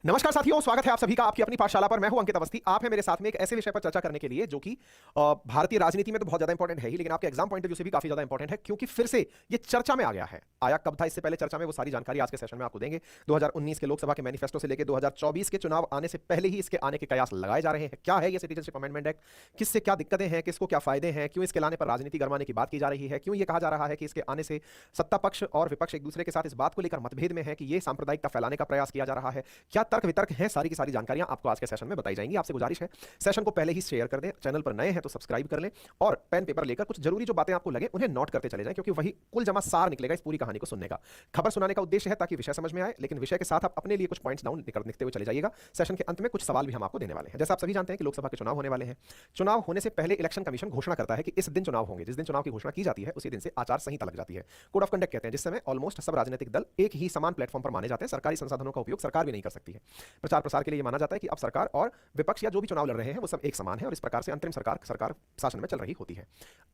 नमस्कार साथियों, स्वागत है आप सभी का आपकी अपनी पाठशाला पर। मैं हूं अंकित अवस्थी। आप हैं मेरे साथ में एक ऐसे विषय पर चर्चा करने के लिए जो कि भारतीय राजनीति में तो बहुत ज्यादा इंपॉर्टेंट है ही, लेकिन आपके एग्जाम पॉइंट ऑफ व्यू से भी काफी ज्यादा इंपॉर्टेंट है, क्योंकि फिर से ये चर्चा में आ गया है। आया कब था इससे पहले चर्चा में, वो सारी जानकारी आज के सेशन में आपको देंगे। 2019 के लोकसभा के मैनिफेस्टो से लेकर 2024 के चुनाव आने से पहले ही इसके आने के कयास लगाए जा रहे हैं। क्या है ये सिटीजनशिप अमेंडमेंट एक्ट, किससे क्या दिक्कतें हैं, किसको क्या फायदे हैं, क्यों इसके लाने पर राजनीति गरमाने की बात की जा रही है, क्यों ये कहा जा रहा है कि इसके आने से सत्ता पक्ष और विपक्ष एक दूसरे के साथ इस बात को लेकर मतभेद में है कि ये सांप्रदायिकता फैलाने का प्रयास किया जा रहा है, क्या तर्क वितर्क है, सारी की सारी जानकारियां आपको आज के सेशन में बताई जाएंगी। आपसे गुजारिश है सेशन को पहले ही शेयर कर दें, चैनल पर नए हैं तो सब्सक्राइब कर लें और पेन पेपर लेकर कुछ जरूरी जो बातें आपको लगे उन्हें नोट करते चले जाएं, क्योंकि वही कुल जमा सार निकलेगा इस पूरी कहानी को सुनने का। खबर सुनाने का उद्देश्य है ताकि विषय समझ में आए, लेकिन विषय के साथ आप अपने लिए कुछ पॉइंट्स डाउन लिखते हुए चले जाइएगा। सेशन के अंत में कुछ सवाल भी हम आपको देने वाले हैं। जैसा आप सभी जानते हैं कि लोकसभा के चुनाव होने वाले हैं। चुनाव होने से पहले इलेक्शन कमीशन घोषणा करता है कि इस दिन चुनाव होंगे। जिस दिन चुनाव की घोषणा की जाती है उसी दिन से आचार संहिता लग जाती है, कोड ऑफ कंडक्ट कहते हैं, जिस समय ऑलमोस्ट सब राजनीतिक दल एक ही समान प्लेटफॉर्म पर माने जाते हैं। सरकारी संसाधनों का उपयोग सरकार भी नहीं कर सकती है। प्रचार प्रसार के लिए माना जाता है कि अब सरकार और विपक्ष या जो भी चुनाव लड़ रहे हैं वो सब एक समान है और इस प्रकार से अंतरिम सरकार शासन में चल रही होती है।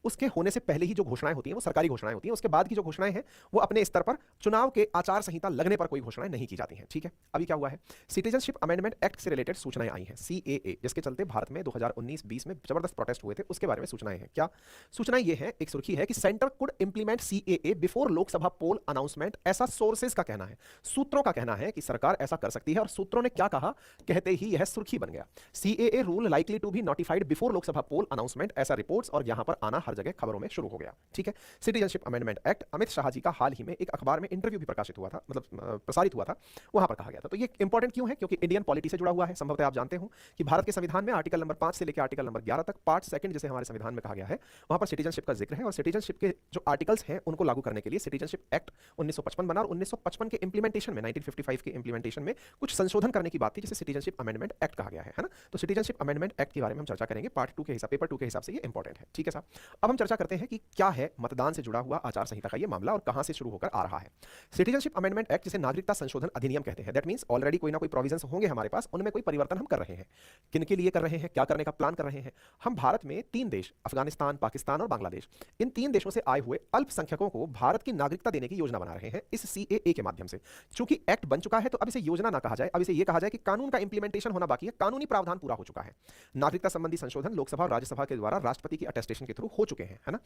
उसके होने से पहले ही जो घोषणाएं होती हैं वो सरकारी घोषणाएं होती हैं। उसके बाद की जो घोषणाएं हैं वो अपने स्तर पर चुनाव के आचार संहिता लगने पर कोई घोषणाएं नहीं की जाती हैं। ठीक है, अभी क्या हुआ है, सिटीजनशिप अमेंडमेंट एक्ट से रिलेटेड सूचनाएं आई हैं, सीएए, जिसके चलते भारत में 2019-20 में जबरदस्त प्रोटेस्ट हुए थे। उसके बारे में सूचनाएं हैं। क्या सूचनाएं ये है, एक सुर्खी है कि centre could implement CAA before Lok Sabha poll announcement. ऐसा सोर्सेज का कहना है, सूत्रों का कहना है कि सरकार ऐसा कर सकती है। और सूत्रों ने क्या कहा कहते ही यह सुर्खी बन गया, CAA rule likely to be notified before Lok Sabha poll announcement. ऐसा रिपोर्ट्स और यहां पर आना हर जगह खबरों में शुरू हो गया। ठीक है, citizenship amendment act, Amit Shah ji का हाल ही में एक अखबार में इंटरव्यू भी प्रकाशित हुआ था, मतलब प्रसारित हुआ था, वहां पर कहा गया था। तो ये इंपॉर्टेंट क्यों है, क्योंकि इंडियन पॉलिटी से जुड़ा हुआ है। संभवतः आप जानते हो कि भारत के संविधान में आर्टिकल नंबर 5 से लेकर आर्टिकल नंबर 11 तक, पार्ट सेकंड जिसे हमारे संविधान में कहा गया है, वहां पर सिटीजनशिप का जिक्र है। और सिटीजनशिप के जो आर्टिकल्स हैं उनको लागू करने के लिए सिटीजनशिप एक्ट 1955 बना और 1955 के इंप्लीमेंटेशन में, 1955 के इंप्लीमेंटेशन में कुछ संशोधन करने की बात थी, जिसे सिटीजनशिप अमेंडमेंट एक्ट कहा गया है ना। तो सिटीजनशिप अमेंडमेंट एक्ट के बारे में हम चर्चा करेंगे पार्ट 2 के हिसाब, पेपर 2 के हिसाब से ये इंपॉर्टेंट है। ठीक है साहब, अब हम चर्चा करते हैं कि क्या है मतदान से जुड़ा हुआ आचार संहिता का ये मामला और कहां से शुरू होकर आ रहा है। सिटीजनशिप अमेंडमेंट एक्ट, जिसे नागरिकता संशोधन अधिनियम कहते हैं, दैट मींस ऑलरेडी कोई ना कोई प्रोविजंस होंगे हमारे पास, उनमें कोई परिवर्तन हम कर रहे हैं। किन के लिए कर रहे हैं, क्या करने का प्लान कर रहे हैं। हम भारत में 3 देश, अफगानिस्तान, पाकिस्तान और बांग्लादेश, इन 3 देशों से आए हुए अल्पसंख्यकों को भारत की नागरिकता देने की योजना बना रहे हैं इस सीएए के माध्यम से। चूंकि एक्ट बन चुका है तो अब इसे योजना ना कहा जाए, अब इसे यह कहा जाए कि कानून का इंप्लीमेंटेशन होना बाकी है, कानूनी प्रावधान पूरा हो चुका है। नागरिकता संबंधी संशोधन लोकसभा और राज्यसभा के द्वारा राष्ट्रपति की अटेस्टेशन के थ्रू हो चुके हैं, है ना।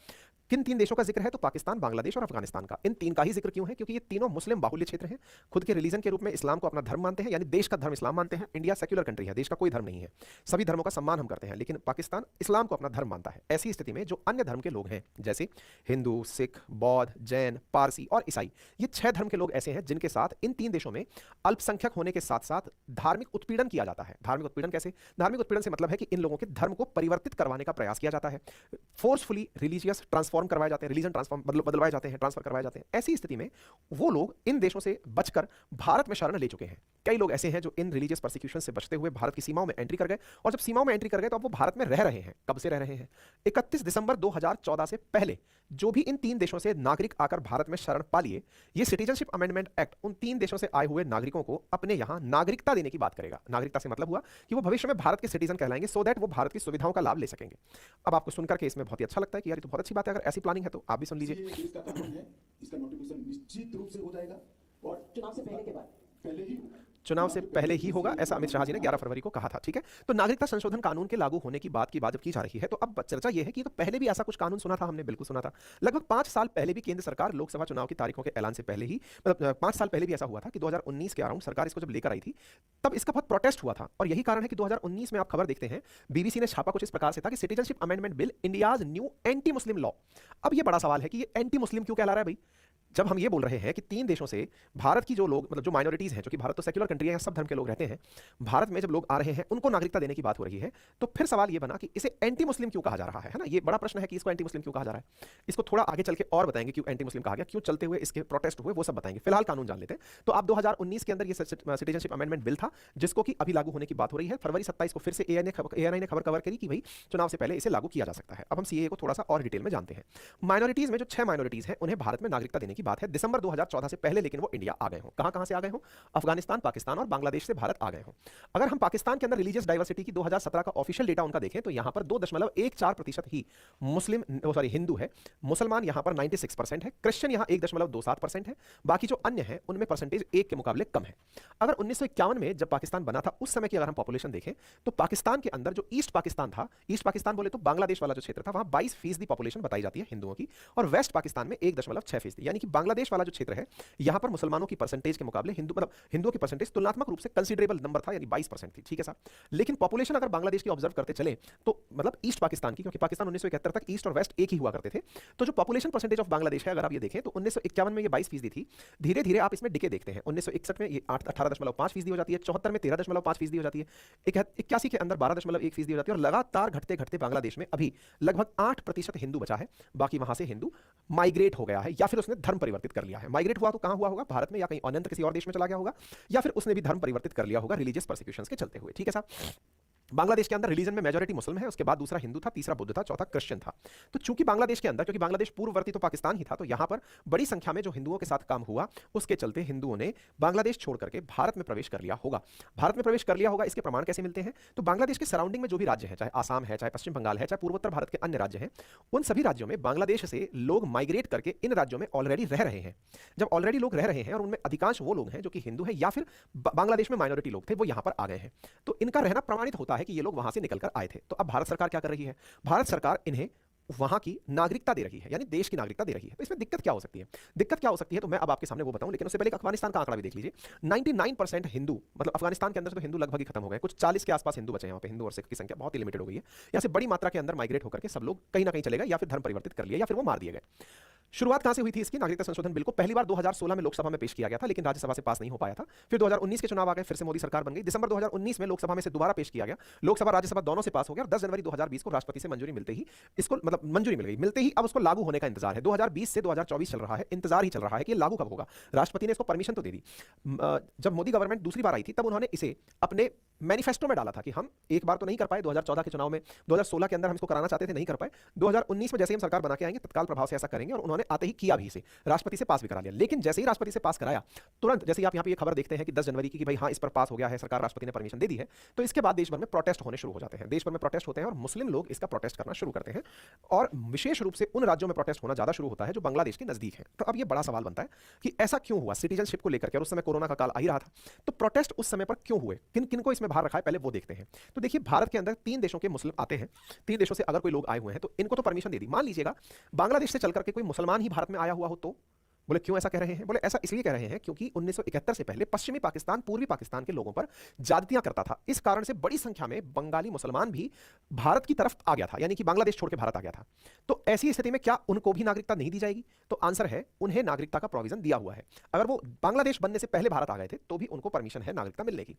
किन 3 देशों का जिक्र है, तो पाकिस्तान, बांग्लादेश और अफगानिस्तान का। इन 3 का ही जिक्र क्यों है, क्योंकि ये तीनों मुस्लिम बाहुल्य क्षेत्र हैं, खुद के रिलीजन के रूप में इस्लाम को अपना धर्म मानते हैं, यानी देश का धर्म इस्लाम मानते हैं। इंडिया सेक्युलर कंट्री है, देश का कोई धर्म नहीं है, सभी धर्मों का सम्मान हम करते हैं, लेकिन पाकिस्तान इस्लाम को अपना धर्म मानता है। ऐसी स्थिति में जो अन्य धर्म के लोग हैं, जैसे हिंदू, सिख, बौद्ध, जैन, पारसी और ईसाई, ये 6 धर्म के लोग ऐसे हैं जिनके साथ इन 3 देशों में अल्पसंख्यक होने के साथ साथ धार्मिक उत्पीड़न किया जाता है। धार्मिक उत्पीड़न कैसे, धार्मिक उत्पीड़न से मतलब है कि इन लोगों के धर्म को परिवर्तित करवाने का प्रयास किया जाता है, फोर्सफुली रिलीजियस ट्रांसफॉर्म करवाए जाते हैं, रिलीजन ट्रांसफॉर्म बदलवाए जाते हैं, ट्रांसफर करवाए जाते हैं। ऐसी स्थिति में वो लोग इन देशों से बचकर भारत में शरण ले चुके हैं। कई लोग ऐसे हैं जो इन रिलीजियस परसिक्यूशन से बचते हुए भारत की सीमाओं में एंट्री कर गए, और जब सीमाओं में एंट्री कर गए तो अब वो भारत में रह रहे हैं। कब से रह रहे हैं, 31 दिसंबर 2014 से पहले जो भी इन 3 देशों से नागरिक आकर भारत में शरण पा लिए, ये सिटीजनशिप अमेंडमेंट एक्ट उन 3 देशों से आए हुए नागरिकों को अपने यहां नागरिकता देने की बात करेगा। नागरिकता से मतलब हुआ कि वो भविष्य में भारत के सिटीजन कहलाएंगे, सो दैट वो भारत की सुविधाओं का लाभ ले सकेंगे। अब आपको सुनकर के इसमें बहुत ही अच्छा लगता है कि यार ये तो बहुत अच्छी बात है, अगर ऐसी प्लानिंग है तो आप भी सुन लीजिए। इसका नोटिफिकेशन निश्चित रूप से हो जाएगा और चुनाव से पहले के बाद चुनाव से पहले ही होगा, ऐसा अमित शाह जी ने 11 फरवरी को कहा था। ठीक है, तो नागरिकता संशोधन कानून के लागू होने की बात जब की जा रही है, तो अब चर्चा यह है कि तो पहले भी ऐसा कुछ कानून सुना था, हमने बिल्कुल सुना था। लगभग 5 साल पहले भी केंद्र सरकार लोकसभा चुनाव की तारीखों के ऐलान से पहले ही, मतलब 5 साल पहले भी ऐसा हुआ था कि 2019 के अराउंड सरकार इसको जब लेकर आई थी, तब इसका बहुत प्रोटेस्ट हुआ था। और यही कारण है कि 2019 में आप खबर देखते हैं, बीबीसी ने छापा कुछ इस प्रकार से था कि citizenship amendment bill India's new anti Muslim law. अब यह बड़ा सवाल है कि ये एंटी मुस्लिम क्यों कहला रहा है भाई। जब हम ये बोल रहे हैं कि 3 देशों से भारत की जो लोग, मतलब जो माइनॉरिटीज हैं, जो कि भारत तो सेक्युलर कंट्री है, सब धर्म के लोग रहते हैं, भारत में जब लोग आ रहे हैं उनको नागरिकता देने की बात हो रही है, तो फिर सवाल ये बना कि इसे एंटी मुस्लिम क्यों कहा जा रहा है ना। ये बड़ा प्रश्न है कि इसको एंटी मुस्लिम क्यों कहा जा रहा है। इसको थोड़ा आगे चल के और बताएंगे क्यों एंटी मुस्लिम कहा गया, क्यों चलते हुए इसके प्रोटेस्ट हुए, वो सब बताएंगे। फिलहाल कानून जान लेते हैं। तो आप 2019 के अंदर ये सिटीजनशिप अमेंडमेंट बिल था, जिसको कि अभी लागू होने की बात हो रही है। फरवरी 27 को फिर से एएनआई ने खबर कवर करी कि भाई चुनाव से पहले इसे लागू किया जा सकता है। अब हम सीएए को थोड़ा सा और डिटेल में जानते हैं। माइनॉरिटीज में जो 6 माइनॉरिटीज हैं, उन्हें भारत में नागरिकता देने की की बात है दिसंबर 2014 से पहले, लेकिन वो इंडिया आ गए हों। कहां कहां से आ गए हों? अफगानिस्तान, पाकिस्तान और बांग्लादेश से भारत आ गए हों। अगर हम पाकिस्तान के अंदर रिलीजियस डाइवर्सिटी की 2017 का ऑफिशियल डेटा उनका देखें तो यहां पर 2.14% ही हिंदू है। मुसलमान यहां पर 96% है, क्रिश्चियन यहां 1.27% है, बाकी जो अन्य है उनमें परसेंटेज एक के मुकाबले कम है। अगर 1951 में जब पाकिस्तान बना था उस समय की अगर हम पॉपुलेशन देखें तो पाकिस्तान के अंदर जो ईस्ट पाकिस्तान था, ईस्ट पाकिस्तान बोले तो बांग्लादेश वाला जो क्षेत्र था, वहां 22% पॉपुलेशन बताई जाती है हिंदुओं की, और वेस्ट पाकिस्तान में 1.6%, यानी कि बांग्लादेश वाला जो क्षेत्र है यहां पर मुसलमानों की परसेंटेज के मुकाबले हिंदुओं की परसेंटेज तुलनात्मक रूप से कंसीडरेबल नंबर था, यानी 22% थी। ठीक है साहब, लेकिन पॉपुलेशन अगर बांग्लादेश की ऑब्जर्व करते चले तो मतलब ईस्ट पाकिस्तान की, क्योंकि पाकिस्तान 1971 तक ईस्ट और वेस्ट एक ही हुआ करते थे, तो जो पॉपुलेशन परसेंटेज ऑफ बांग्लादेश है अगर आप ये देखें तो 1951 में ये 22% थी। धीरे धीरे आप इसमें डिके देखते हैं, 1961 में ये 18.5% हो जाती है, 74 में 13.5% हो जाती है, 81 के अंदर 12.1% हो जाती है, और लगातार घटते घटते बांग्लादेश में अभी लगभग 8% हिंदू बचा है। बाकी वहां से हिंदू माइग्रेट हो गया है या फिर उसने धर्म परिवर्तित कर लिया है। माइग्रेट हुआ तो कहां हुआ होगा? भारत में, या कहीं अन्य किसी और देश में चला गया होगा, या फिर उसने भी धर्म परिवर्तित कर लिया होगा रिलीजियस परसिक्यूशंस के चलते हुए। ठीक है साहब, बांग्लादेश के अंदर रिलीजन में मेजॉरिटी मुस्लिम है, उसके बाद दूसरा हिंदू था, तीसरा बुद्ध था, चौथा क्रिश्चियन था। तो चूंकि बांग्लादेश के अंदर, क्योंकि बांग्लादेश पूर्ववर्ती तो पाकिस्तान ही था, तो यहां पर बड़ी संख्या में जो हिंदुओं के साथ काम हुआ उसके चलते हिंदुओं ने बांग्लादेश छोड़ करके भारत में प्रवेश कर लिया होगा। भारत में प्रवेश कर लिया होगा, इसके प्रमाण कैसे मिलते हैं? तो बांग्लादेश के सराउंडिंग में जो भी राज्य है, चाहे आसाम है, चाहे पश्चिम बंगाल है, चाहे पूर्वोत्तर भारत के अन्य राज्य हैं, उन सभी राज्यों में बांग्लादेश से लोग माइग्रेट करके इन राज्यों में ऑलरेडी रह रहे हैं। जब ऑलरेडी लोग रह रहे हैं और उनमें अधिकांश वो लोग हैं जो कि हिंदू है या फिर बांग्लादेश में माइनॉरिटी लोग थे, वो यहां पर आ गए हैं, तो इनका रहना प्रमाणित होता है कि ये लोग वहां से निकल कर आए थे। तो अब भारत सरकार क्या कर रही है? भारत सरकार इन्हें वहां की नागरिकता दे रही है, यानी देश की नागरिकता दे रही है। तो इसमें दिक्कत क्या हो सकती है? दिक्कत क्या हो सकती है तो मैं अब आपके सामने वो बताऊं, लेकिन उससे पहले अफगानिस्तान का आंकड़ा भी देख लीजिए। 99% हिंदू, मतलब अफगानिस्तान के अंदर तो हिंदू लगभग ही खत्म हो गए, कुछ 40 के आसपास हिंदू बचे हैं। यहाँ पे हिंदू और सिख की संख्या बहुत ही लिमिटेड हो गई है। यहाँ से बड़ी मात्रा के अंदर माइग्रेट होकर के सब लोग कहीं ना कहीं चले गए, या फिर धर्म परिवर्तित कर लिया, या फिर वो मार दिए गए। शुरुआत कहां से हुई थी इसकी? नागरिकता संशोधन बिल को पहली बार 2016 में लोकसभा में पेश किया गया था, लेकिन राज्यसभा से पास नहीं हो पाया था। फिर 2019 के चुनाव आ गए, फिर से मोदी सरकार बन गई। दिसंबर 2019 में लोकसभा में से दोबारा पेश किया गया, लोकसभा राज्यसभा दोनों से पास हो गया, और 10 जनवरी 2020 को राष्ट्रपति से मंजूरी मिलते ही इसको, मतलब मंजूरी मिल गई, मिलते ही अब उसको लागू होने का इंतजार है। 2020 से 2024 चल रहा है, इंतजार ही चल रहा है कि लागू कब होगा। राष्ट्रपति ने इसको परमिशन तो दे दी। जब मोदी गवर्नमेंट दूसरी बार आई थी तब उन्होंने इसे अपने मैनिफेस्टो में डाला था कि हम एक बार तो नहीं कर पाए 2014 के चुनाव में, 2016 के अंदर हम इसको कराना चाहते थे, नहीं कर पाए, 2019 में जैसे हम सरकार बना के आएंगे तत्काल प्रभाव से ऐसा करेंगे, और उन्होंने आते ही किया भी इसे, राष्ट्रपति से पास भी करा लिया। लेकिन जैसे ही राष्ट्रपति से पास कराया, तुरंत जैसे आप यहाँ पे ये खबर देखते हैं कि 10 जनवरी की, कि भाई हाँ इस पर पास हो गया है, सरकार, राष्ट्रपति ने परमिशन दे दी है, तो इसके बाद देश भर में प्रोटेस्ट होने शुरू हो जाते हैं। देश भर में प्रोटेस्ट होते हैं और मुस्लिम लोग इसका प्रोटेस्ट करना शुरू करते हैं, और विशेष रूप से उन राज्यों में प्रोटेस्ट होना ज्यादा शुरू होता है जो बांग्लादेश के नजदीक है। तो अब ये बड़ा सवाल बनता है कि ऐसा क्यों हुआ सिटीजनशिप को लेकर के, और उस समय कोरोना का काल आ ही रहा था, तो प्रोटेस्ट उस समय पर क्यों हुए, किन किन को इसमें बाहर रखा है, पहले वो देखते हैं। तो देखिए, भारत के अंदर 3 देशों के मुस्लिम आते हैं, 3 देशों से अगर कोई लोग आए हुए हैं तो इनको तो परमिशन दे दी। मान लीजिएगा बांग्लादेश से चलकर के कोई मुसलमान ही भारत में आया हुआ हो, तो बोले क्यों ऐसा कह रहे हैं? बोले ऐसा इसलिए कह रहे हैं क्योंकि 1971 से पहले पश्चिमी पाकिस्तान पूर्वी पाकिस्तान के लोगों पर ज्यादतियां करता था। इस कारण से बड़ी संख्या में बंगाली मुसलमान भी भारत की तरफ आ गया था, यानी कि बांग्लादेश छोड़ के भारत आ गया था। तो ऐसी स्थिति में क्या उनको भी नागरिकता नहीं दी जाएगी? तो आंसर है, उन्हें नागरिकता का प्रोविजन दिया हुआ है। अगर वो बांग्लादेश बनने से पहले भारत आ गए थे तो भी उनको परमिशन है नागरिकता मिलने की।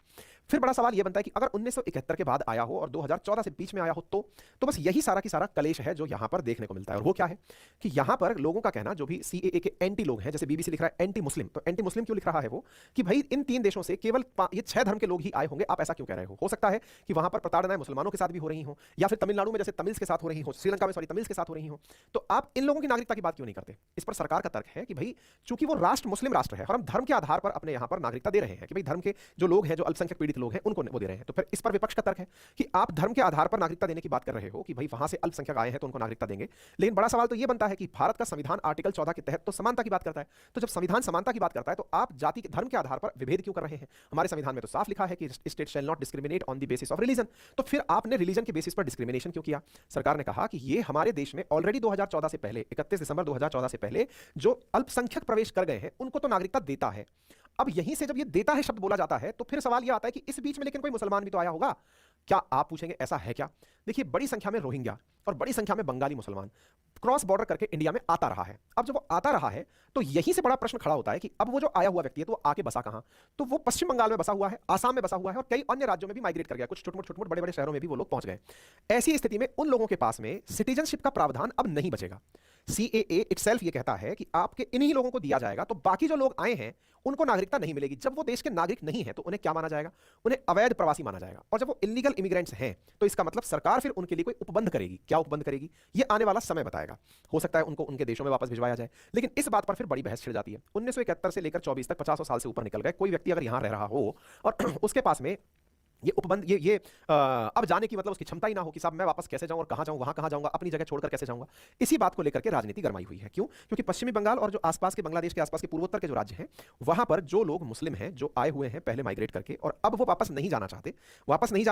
फिर बड़ा सवाल यह बनता है कि अगर 1971 के बाद आया हो और 2014 से बीच में आया हो, तो बस यही सारा की सारा कलेश है जो यहां पर देखने को मिलता है। और वो क्या है कि यहां पर लोगों का कहना, जो भी सीएए के एंटी लोग हैं, जैसे बीबीसी लिख रहा है एंटी मुस्लिम, तो एंटी मुस्लिम क्यों लिख रहा है वो, कि भाई इन 3 देशों से केवल ये 6 धर्म के लोग ही आए होंगे, आप ऐसा क्यों कह रहे हो सकता है कि वहां पर प्रताड़नाएं मुसलमानों के साथ भी हो रही हो, या फिर तमिलनाडु में जैसे तमिल्स के साथ हो रही हो, श्रीलंका में तमिल्स के साथ हो रही हो, तो आप इन लोगों की नागरिकता की बात क्यों नहीं करते? इस पर सरकार का तर्क है कि भाई चूंकि वो राष्ट्र मुस्लिम राष्ट्र है और हम धर्म के आधार पर अपने यहां पर नागरिकता दे रहे हैं, कि भाई धर्म के जो लोग हैं, जो अल्पसंख्यक पीड़ित लोग हैं, उनको वो दे रहे हैं। तो फिर इस पर विपक्ष का तर्क है कि आप धर्म के आधार पर नागरिकता देने की बात कर रहे हो, कि भाई वहां से अल्पसंख्यक आए हैं तो उनको नागरिकता देंगे। लेकिन बड़ा सवाल तो यह बनता है कि भारत का संविधान आर्टिकल 14 के तहत तो समानता की बात करता है, तो जब संविधान समानता की बात करता है तो आप जाति के, धर्म के आधार पर विभेद क्यों कर रहे हैं? हमारे संविधान में तो साफ लिखा है कि state shall not discriminate on the basis of religion. तो फिर आपने रिलीजन के बेसिस पर डिस्क्रिमिनेशन क्यों किया? सरकार ने कहा कि ये हमारे देश में ऑलरेडी 2014 से पहले, 31 दिसंबर 2014 से पहले जो अल्पसंख्यक प्रवेश कर गए हैं उनको तो नागरिकता देता है। अब यहीं से जब ये देता है शब्द बोला जाता है, तो फिर सवाल यह आता है कि इस बीच में लेकिन कोई मुसलमान भी तो आया होगा। क्या आप पूछेंगे ऐसा है क्या? देखिए, बड़ी संख्या में रोहिंग्या और बड़ी संख्या में बंगाली मुसलमान क्रॉस बॉर्डर करके इंडिया में आता रहा है। अब जब वो आता रहा है तो यहीं से बड़ा प्रश्न खड़ा होता है कि अब वो जो आया हुआ व्यक्ति है तो वो आके बसा कहां? तो वो पश्चिम बंगाल में बसा हुआ है, आसाम में बसा हुआ है, और कई अन्य राज्यों में भी माइग्रेट कर गया, कुछ छोटे-मोटे बड़े-बड़े शहरों में भी वो लोग पहुंच गए। ऐसी स्थिति में उन लोगों के पास में सिटीजनशिप का प्रावधान अब नहीं बचेगा। सीएए इटसेल्फ ये कहता है कि आपके इन्हीं लोगों को दिया जाएगा, तो बाकी जो लोग आए हैं उनको नागरिकता नहीं मिलेगी। जब वो देश के नागरिक नहीं है तो उन्हें क्या माना जाएगा? उन्हें अवैध प्रवासी माना जाएगा। और जब वो इलीगल इमिग्रेंट्स हैं तो इसका मतलब सरकार फिर उनके लिए कोई उपबंध करेगी। क्या उपबंध करेगी ये आने वाला समय बताएगा। हो सकता है उनको उनके देशों में वापस भिजवाया जाए, लेकिन इस बात पर फिर बड़ी बहस छिड़ जाती है। 1971 से लेकर 24 तक 50 साल से ऊपर निकल गए, कोई व्यक्ति अगर यहां रह रहा हो और उसके पास में ये उपबंध ये अब जाने की मतलब उसकी क्षमता ही ना हो कि साहब मैं वापस कैसे जाऊं और कहां जाऊं, वहां कहां जाऊंगा, अपनी जगह छोड़कर कैसे जाऊंगा। इसी बात को लेकर के राजनीति गरमाई हुई है। क्यों? क्योंकि पश्चिमी बंगाल और जो आसपास के बांग्लादेश के आसपास के पूर्वोत्तर के जो राज्य हैं वहां पर जो लोग मुस्लिम हैं, जो आए हुए हैं पहले माइग्रेट करके और अब वो वापस नहीं जाना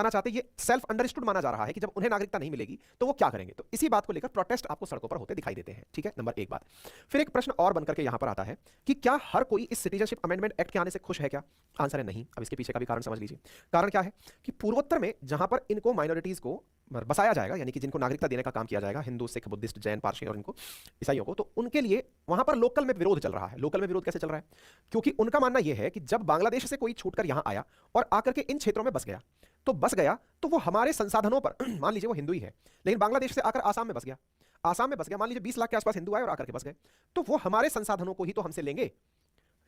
चाहते, ये सेल्फ अंडरस्टूड माना जा रहा है कि जब उन्हें नागरिकता नहीं मिलेगी तो वो क्या करेंगे। तो इसी बात को लेकर प्रोटेस्ट आपको सड़कों पर होते दिखाई देते हैं। ठीक है, नंबर एक बात। फिर एक प्रश्न और बनकर के यहां पर आता है कि क्या हर कोई इस सिटीजनशिप अमेंडमेंट एक्ट के आने से खुश है? क्या आंसर है नहीं। अब इसके पीछे का भी कारण समझ लीजिए। कारण क्या है कि पूर्वोत्तर में जहां पर इनको माइनॉरिटीज को बसाया जाएगा, यानी कि जिनको नागरिकता देने का काम किया जाएगा, हिंदू, सिख, बुद्धिस्ट, जैन, पारसी और इनको ईसाइयों को, तो उनके लिए वहां पर लोकल में विरोध चल रहा है। लोकल में विरोध कैसे चल रहा है? क्योंकि उनका मानना यह है कि जब बांग्लादेश से कोई छूटकर यहां आया और आकर के इन क्षेत्रों में बस गया तो वो हमारे संसाधनों पर मान लीजिए वो हिंदू ही है, लेकिन बांग्लादेश से आकर आसाम में बस गया, मान लीजिए 20 लाख के आसपास हिंदू आए और आकर के बस गए, तो वो हमारे संसाधनों को ही तो हमसे लेंगे।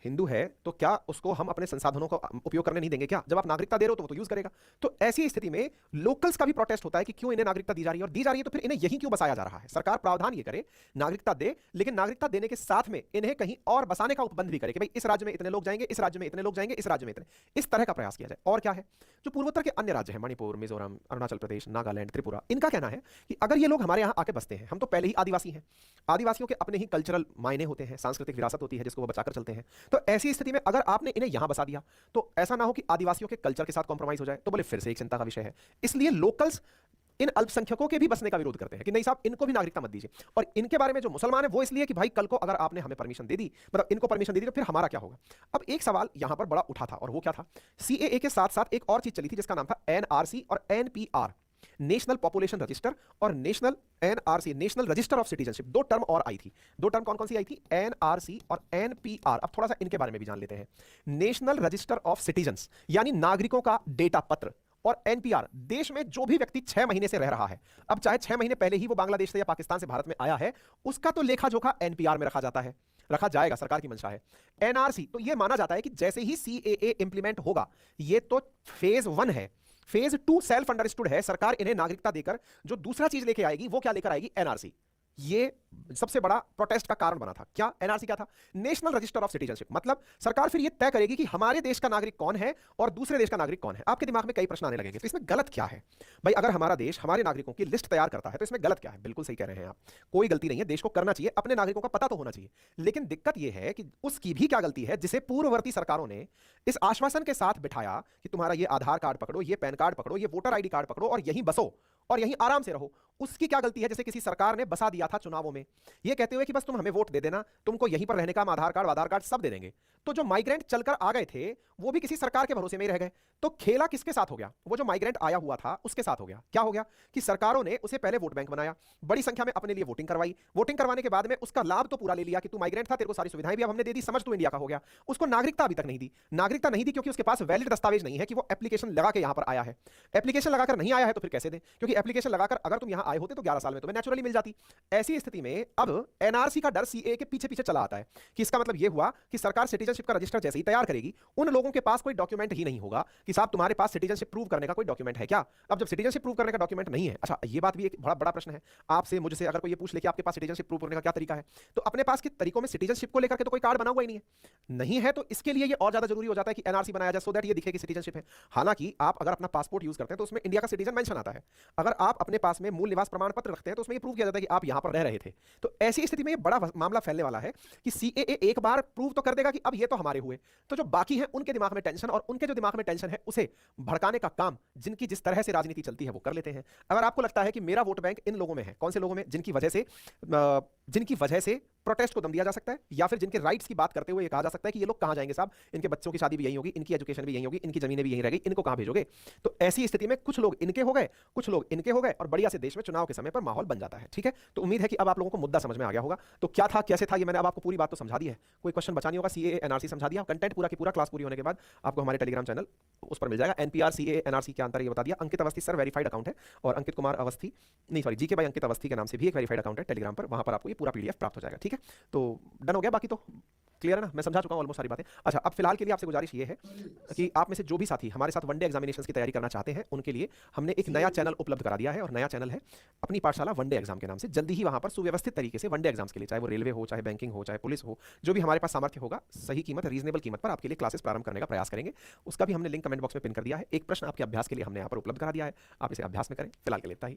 हिंदू है तो क्या उसको हम अपने संसाधनों का उपयोग करने नहीं देंगे क्या? जब आप नागरिकता दे रहे हो तो वो तो यूज करेगा। तो ऐसी स्थिति में लोकल्स का भी प्रोटेस्ट होता है कि क्यों इन्हें नागरिकता दी जा रही है, और दी जा रही है तो फिर इन्हें यहीं क्यों बसाया जा रहा है। सरकार प्रावधान ये करे, नागरिकता दे, लेकिन नागरिकता देने के साथ में इन्हें कहीं और बसाने का उपबंध भी करे कि भाई इस राज्य में इतने लोग जाएंगे, इस राज्य में इतने लोग जाएंगे, इस राज्य में इतने, इस तरह का प्रयास किया जाए। और क्या है, जो पूर्वोत्तर के अन्य राज्य हैं, मणिपुर, मिजोरम, अरुणाचल प्रदेश, नागालैंड, त्रिपुरा, इनका कहना है कि अगर ये लोग हमारे यहाँ आके बसते हैं, हम तो पहले ही आदिवासी हैं, आदिवासियों के अपने ही कल्चरल मायने होते हैं, सांस्कृतिक विरासत होती है जिसको वो बचाकर चलते हैं, तो ऐसी स्थिति में अगर आपने इन्हें यहां बसा दिया तो ऐसा ना हो कि आदिवासियों के कल्चर के साथ कॉम्प्रोमाइज हो जाए। तो बोले फिर से एक चिंता का विषय है। इसलिए लोकल्स इन अल्पसंख्यकों के भी बसने का विरोध करते हैं कि नहीं साहब इनको भी नागरिकता मत दीजिए। और इनके बारे में जो मुसलमान है वो इसलिए कि भाई कल को अगर आपने हमें परमिशन दे दी, मतलब इनको परमिशन दे दी, तो फिर हमारा क्या होगा। अब एक सवाल यहां पर बड़ा उठा था और वो क्या था, सीएए के साथ साथ एक और चीज चली थी जिसका नाम था एनआरसी और एनपीआर, नेशनल पॉपुलेशन रजिस्टर और national NRC, national register of citizenship. दो टर्म और आई थी। दो टर्म कौन कौन सी आई थी? एनआरसी और एनपीआर। अब थोड़ा सा इनके बारे में भी जान लेते हैं। नेशनल रजिस्टर ऑफ सिटीजन्स यानी नागरिकों का डेटा पत्र, और एनपीआर देश में जो भी व्यक्ति 6 महीने से रह रहा है, अब चाहे 6 महीने पहले ही वो बांग्लादेश से या पाकिस्तान से भारत में आया है, उसका तो लेखा जोखा एनपीआर में रखा जाता है, रखा जाएगा, सरकार की मंशा है। एनआरसी तो यह माना जाता है कि जैसे ही सीएए इंप्लीमेंट होगा, ये तो फेज 1 है, फेज 2 सेल्फ अंडरस्टूड है, सरकार इन्हें नागरिकता देकर जो दूसरा चीज लेके आएगी वो क्या लेकर आएगी? एनआरसी। ये सबसे बड़ा प्रोटेस्ट का कारण बना था। क्या एनआरसी क्या था? National register of citizenship. मतलब सरकार फिर ये तय करेगी कि हमारे देश का नागरिक कौन है और दूसरे देश का नागरिक कौन है। आपके दिमाग में कई प्रश्न आने लगेंगे, तो इसमें गलत क्या है भाई? अगर हमारा देश हमारे नागरिकों की लिस्ट तैयार करता है तो इसमें गलत क्या है? बिल्कुल सही कह रहे हैं आप, कोई गलती नहीं है, देश को करना चाहिए, अपने नागरिकों का पता तो होना चाहिए। लेकिन दिक्कत यह है कि उसकी भी क्या गलती है जिसे पूर्ववर्ती सरकारों ने इस आश्वासन के साथ बिठाया कि तुम्हारा ये आधार कार्ड पकड़ो, ये पैन कार्ड पकड़ो, ये वोटर आईडी कार्ड पकड़ो और यहीं बसो और यहीं आराम से रहो। उसकी क्या गलती है जैसे किसी सरकार ने बसा दिया था चुनावों में, ये कहते हुए कि बस तुम हमें वोट दे देना, तुमको यहीं पर रहने का हम आधार कार्ड सब दे देंगे। तो जो माइग्रेंट चलकर आ गए थे वो भी किसी सरकार के भरोसे में ही रह गए। तो खेला किसके साथ हो गया? वो जो माइग्रेंट आया हुआ था उसके साथ हो गया। क्या हो गया कि सरकारों ने उसे पहले वोट बैंक बनाया, बड़ी संख्या में अपने लिए वोटिंग करवाई, वोटिंग करवाने के बाद में उसका लाभ तो पूरा ले लिया कि तू माइग्रेंट था, तेरे को सारी सुविधाएं भी अब हमने दे दी, समझ तू इंडिया का हो गया। उसको नागरिकता अभी तक नहीं दी। नागरिकता नहीं दी क्योंकि उसके पास वैलिड दस्तावेज नहीं है कि वो एप्लीकेशन लगा के यहां पर आया है। एप्लीकेशन लगाकर नहीं आया है तो फिर कैसे दे? क्योंकि एप्लीकेशन लगाकर अगर तुम यहां आए होते तो 11 साल में तुम्हें नेचुरली मिल जाती। ऐसी स्थिति में अब एनआरसी का डर सीए के पीछे पीछे चला आता है कि इसका मतलब यह हुआ कि सरकार सिटीजनशिप का रजिस्टर जैसे ही तैयार करेगी, उन लोगों के पास कोई डॉक्यूमेंट ही नहीं होगा कि साहब तुम्हारे पास सिटीजनशिप प्रूव करने का कोई डॉक्यूमेंट है क्या? अब जब सिटीजनशिप प्रूव करने का डॉक्यूमेंट नहीं है, अच्छा ये बात भी एक बड़ा बड़ा प्रश्न है। आपसे मुझसे अगर कोई ये पूछ ले कि आपके पास सिटीजनशिप प्रूव करने का क्या तरीका है, तो अपने पास के तरीकों में सिटीजनशिप को लेकर के तो कोई कार्ड बना हुआ ही नहीं है, तो इसके लिए ये और ज्यादा जरूरी हो जाता है कि एनआरसी बनाया जाए सो दैट ये दिखे कि सिटीजनशिप है। हालांकि आप अगर अपना पासपोर्ट यूज करते हैं तो उसमें इंडिया का सिटीजन मेंशन आता है। अगर आप अपने पास में मूल निवास प्रमाण पत्र रखते हैं तो उसमें ये प्रूव किया जाता है कि आप यहां पर रह रहे थे। तो ऐसी स्थिति में ये बड़ा मामला फैलने वाला है कि सीएए एक बार प्रूव तो कर देगा कि अब ये तो हमारे हुए, तो जो बाकी हैं उनके दिमाग में टेंशन, और उनके जो दिमाग में टेंशन है उसे भड़काने का काम जिनकी जिस तरह से राजनीति चलती है वो कर लेते हैं। अगर आपको लगता है कि मेरा वोट बैंक इन लोगों में है, कौन से लोगों में? जिनकी वजह से प्रोटेस्ट को दम दिया जा सकता है, या फिर जिनके राइट्स की बात करते हुए ये कहा जा सकता है कि ये लोग कहां जाएंगे साहब, इनके बच्चों की शादी भी यहीं होगी, इनकी एजुकेशन भी यहीं होगी, इनकी जमीनें भी यहीं रह गई, इनको कहां भेजोगे। तो ऐसी स्थिति में कुछ लोग इनके हो गए, कुछ लोग इनके हो गए, और बढ़िया से देश में चुनाव के समय पर माहौल बन जाता है। ठीक है, तो उम्मीद है कि अब आप लोगों को मुद्दा समझ में आ गया होगा। तो क्या था, कैसे था, ये मैंने अब आपको पूरी बात तो समझा दी है। कोई क्वेश्चन बचा नहीं होगा। सीएए एनआरसी समझा दिया, कंटेंट पूरा की पूरा क्लास पूरी होने के बाद आपको हमारे टेलीग्राम चैनल उस पर मिल जाएगा। एनपीआर सीएए एनआरसी क्या अंतर है ये बता दिया। अंकित अवस्थी सर वेरीफाइड अकाउंट है, और अंकित कुमार अवस्थी नहीं सॉरी जीके बाई अंकित अवस्थी के नाम से भी एक वेरीफाइड अकाउंट है टेलीग्राम पर, वहां पर आपको ये पूरा पीडीएफ प्राप्त हो जाएगा। ठीक है, तो डन हो गया, बाकी तो क्लियर है ना, मैं समझा चुका हूं ऑलमोस्ट सारी बातें। अच्छा, अब फिलहाल के लिए आपसे गुजारिश ये है कि आप में से जो भी साथी हमारे साथ वनडे एग्जामिनेशंस की तैयारी करना चाहते हैं, उनके लिए हमने एक नया चैनल उपलब्ध करा दिया है, और नया चैनल है अपनी पाठशाला वनडे एग्जाम के नाम से। जल्दी ही वहां पर सुव्यवस्थित तरीके से वनडे एग्जाम्स के लिए, चाहे वो रेलवे हो, चाहे बैंकिंग हो, चाहे पुलिस हो, जो भी हमारे पास सामर्थ्य होगा, सही कीमत, रीजनेबल कीमत पर आपके लिए क्लासेस प्रारंभ करने का प्रयास करेंगे। उसका भी हमने लिंक कमेंट बॉक्स में पिन कर दिया है। एक प्रश्न आपके अभ्यास के लिए हमने यहाँ पर उपलब्ध करा दिया है, आप इसे अभ्यास में करें। फिलहाल के लिए इतना ही।